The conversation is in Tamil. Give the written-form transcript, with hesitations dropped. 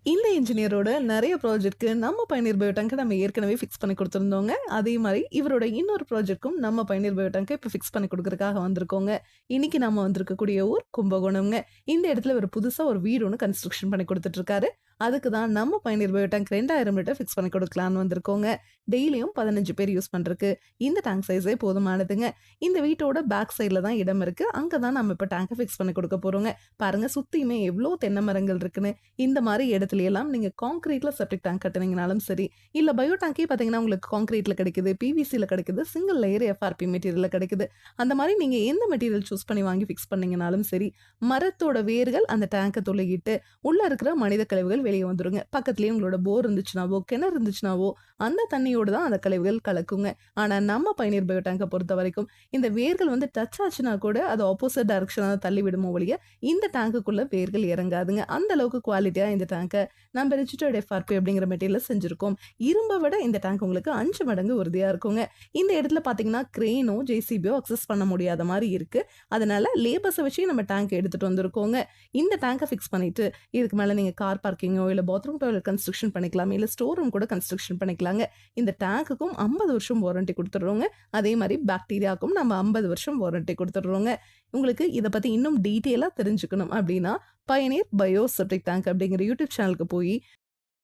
இந்த இன்ஜினியரோட நெறைய ப்ராஜெக்ட்க்கு நம்ம பயணியர் பயோ டேங்க்க நம்ம ஏற்கனவே ஃபிக்ஸ் பண்ணி குடுத்துருந்தோங்க. அதே மாரி இவரோட இன்னொரு ப்ராஜெக்ட்க்கும் நம்ம பயணியர் பயோ டேங்க்க இப்ப ஃபிக்ஸ் பண்ணி குடுக்குறதுக்காக வந்திருக்கோங்க. இன்னைக்கு நாம வந்திருக்கக்கூடிய ஊர் கும்பகோணம்ங்க. இந்த இடத்துல இவரு புதுசா ஒரு வீடு ஒண்ணு கன்ஸ்ட்ரக்ஷன் பண்ணி குடுத்துட்டுருக்காரு. அதுக்கு தான் நம்ம பயணியர் பயோ டேங்க் 2000 லிட்டர் ஃபிக்ஸ் பண்ணி குடுக்கலான்னு வந்திருக்கோங்க. டெய்லியும் 15 பேர் யூஸ் பண்றதுக்கு இந்த டேங்க் சைஸே போதுமானதுங்க. இந்த வீட்டோட பேக் சைட்ல தான் இடம் இருக்கு. அங்க தான் நம்ம இப்ப டேங்க்க ஃபிக்ஸ் பண்ணி குடுக்க போறோங்க. பாருங்க சுத்தியுமே எவ்ளோ தென்னை மரங்கள் இருக்குன்னு. இந்த மாரி இடத்துல எல்லாம் நீங்க கான்கிரீட்ல செப்டிக் டேங்க் கட்டுனீங்கனாலும் சரி, இல்ல பயோ டேங்கே பார்த்தீங்கன்னா உங்களுக்கு கான்கிரீட்ல கிடைக்குது, பிவிசில கிடைக்குது, சிங்கிள் லேயர் எஃப்ஆர்பி மெட்டீரியல்ல கிடைக்குது. அந்த மாரி நீங்க எந்த மெட்டீரியல் சூஸ் பண்ணி வாங்கி ஃபிக்ஸ் பண்ணீங்கனாலும் சரி, மரத்தோட வேர்கள் அந்த டேங்க துளையிட்டு, உள்ள இருக்கிற மனித கழிவுகள் வெளிய வந்துருங்க. பக்கத்திலேயே உங்களோட போர் இருந்துச்சுனாவோ, கிணறு இருந்துச்சுனாவோ, அந்த தண்ணியோட தான் அந்த கழிவுகள் கலக்குங்க. ஆனா நம்ம பயணியர் பயோ டேங்க பொறுத்தவரைக்கும், இந்த வேர்கள் வந்து டச் ஆச்சுனா கூட அது ஆப்போசிட் டைரக்ஷனா தான் தள்ளி விடுமோ ஒழிய, இந்த டேங்குக்குள்ள வேர்கள் இறங்காதுங்க. அந்த அளவுக்கு குவாலிட்டியா இந்த டேங்க நம்ம ரிஜிஸ்டர்ட் எஃப்ஆர்பி அப்படிங்கிற மெட்டீரியல்ல செஞ்சிருக்கோம். இரும்ப விட இந்த டேங்க் உங்களுக்கு 5 மடங்கு உறுதியா இருக்குங்க. இந்த இடத்துல பார்த்தீங்கன்னா, கிரேனோ, ஜேசிபியோ அக்சஸ் பண்ண முடியாத மாரி இருக்கு. அதனால லேபர்ஸ வச்சே நம்ம டேங்க் எடுத்துட்டு வந்திருக்கோங்க. இந்த டேங்க ஃபிக்ஸ் பண்ணிட்டு, இதுக்கு மேல நீங்க கார் பார்க்கிங்கோ, இல்ல பாத்ரூம் டாய்லெட் கன்ஸ்ட்ரக்ஷன் பண்ணிக்கலாம். இல்ல ஸ்டோர் ரூம் கூட கன்ஸ்ட்ரக்ஷன் பண்ணிக்கலாங்க. இந்த டேங்க்குக்கும் 50 வருஷம் வாரண்டி குடுத்துடுறோங்க. அதே மாரி பாக்டீரியாக்கும் நம்ம 50 வருஷம் வாரண்டி குடுத்துடுறோங்க. உங்களுக்கு இத பத்தி இன்னும் டீட்டெயிலா தெரிஞ்சுக்கணும் அப்படின்னா, பயனியர் பயோ செப்டிக் டேங்க் அப்படிங்கிற யூடியூப் சேனலுக்கு போயி